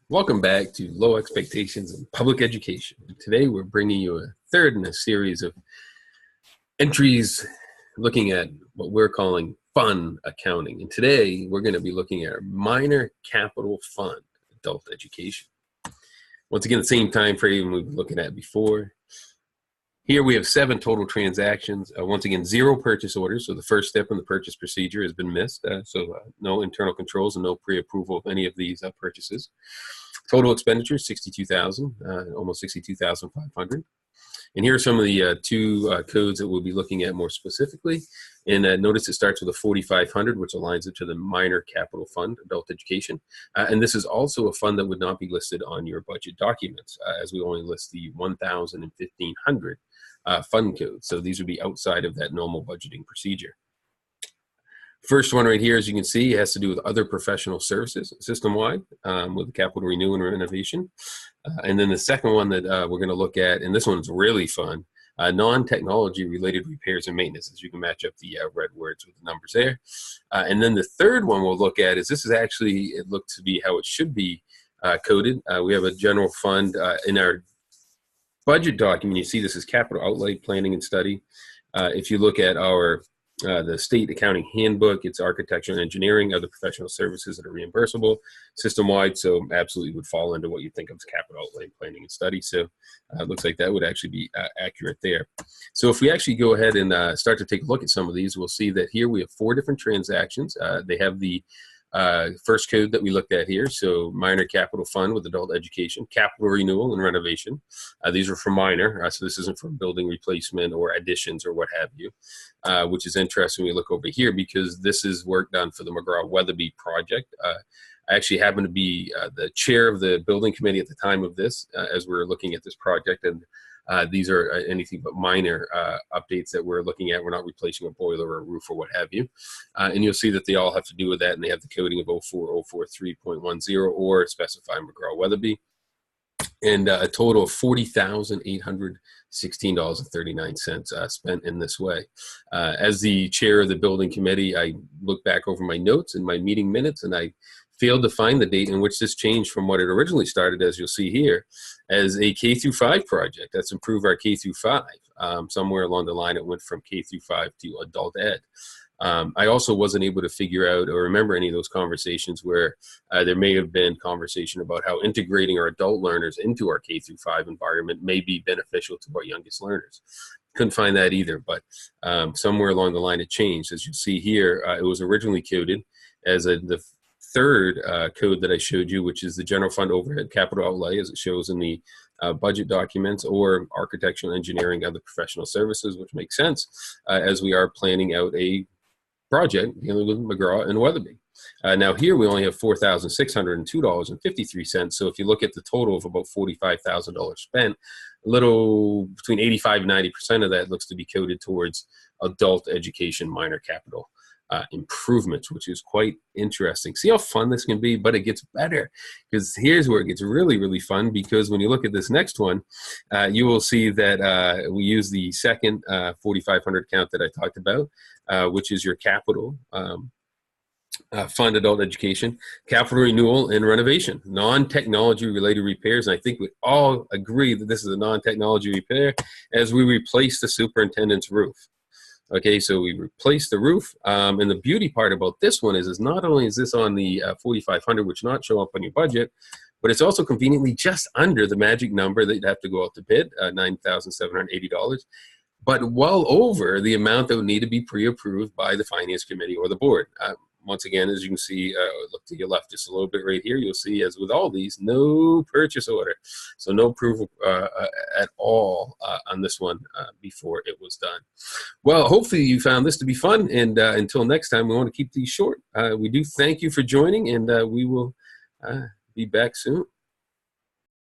Welcome back to Low Expectations in Public Education. Today we're bringing you a third in a series of entries looking at what we're calling fun accounting. And today we're going to be looking at minor capital fund adult education. Once again, the same time frame we were looking at before. Here we have 7 total transactions. Once again, 0 purchase orders. So the first step in the purchase procedure has been missed. No internal controls and no pre-approval of any of these purchases. Total expenditures, $62,000, almost $62,500. And here are some of the 2 codes that we'll be looking at more specifically. And notice it starts with a 4,500, which aligns it to the minor capital fund, adult education. And this is also a fund that would not be listed on your budget documents, as we only list the 1,000 and 1,500 fund codes. So these would be outside of that normal budgeting procedure. First one right here, as you can see, has to do with other professional services system-wide with capital renewal and renovation. And then the second one that we're going to look at, and this one's really fun, non-technology related repairs and maintenance, as you can match up the red words with the numbers there. And then the third one we'll look at is this is actually, it looks to be how it should be coded. We have a general fund in our budget document. You see this is capital outlay planning and study. If you look at our the state accounting handbook, it's architecture and engineering, other professional services that are reimbursable system-wide, so absolutely would fall into what you think of as capital outlay planning and study. So it looks like that would actually be accurate there. So if we actually go ahead and start to take a look at some of these, we'll see that here we have 4 different transactions. They have the first code that we looked at here, so minor capital fund with adult education, capital renewal and renovation. These are for minor, so this isn't for building replacement or additions or what have you, which is interesting when we look over here because this is work done for the McGraw-Weatherby project. I actually happen to be the chair of the building committee at the time of this as we're looking at this project, and these are anything but minor updates that we're looking at. We're not replacing a boiler or a roof or what have you. And you'll see that they all have to do with that, and they have the coding of 04043.10 or specify McGraw-Weatherby. And a total of $40,816.39 spent in this way. As the chair of the building committee, I look back over my notes and my meeting minutes, and I failed to find the date in which this changed from what it originally started, as you'll see here, as a K through 5 project. That's improve our K through 5. Somewhere along the line, it went from K through 5 to adult ed. I also wasn't able to figure out or remember any of those conversations where there may have been conversation about how integrating our adult learners into our K through 5 environment may be beneficial to our youngest learners. Couldn't find that either, but somewhere along the line it changed. As you see here, it was originally coded as the third code that I showed you, which is the general fund overhead capital outlay, as it shows in the budget documents, or architectural engineering, other professional services, which makes sense as we are planning out a project dealing with McGraw and Weatherby. Now here we only have $4,602.53. So if you look at the total of about $45,000 spent, a little between 85 and 90% of that looks to be coded towards adult education minor capital improvements, which is quite interesting. See how fun this can be, but it gets better because here's where it gets really, really fun, because when you look at this next one, you will see that we use the second 4,500 count that I talked about, which is your capital fund adult education, capital renewal and renovation, non-technology related repairs. And I think we all agree that this is a non-technology repair as we replace the superintendent's roof. Okay, so we replaced the roof, and the beauty part about this one is not only is this on the 4,500, which not show up on your budget, but it's also conveniently just under the magic number that you'd have to go out to bid, $9,780, but well over the amount that would need to be pre-approved by the finance committee or the board. Once again, as you can see, look to your left just a little bit right here, you'll see, as with all these, no purchase order. So no approval at all on this one before it was done. Well, hopefully you found this to be fun, and until next time, we want to keep these short. We do thank you for joining, and we will be back soon.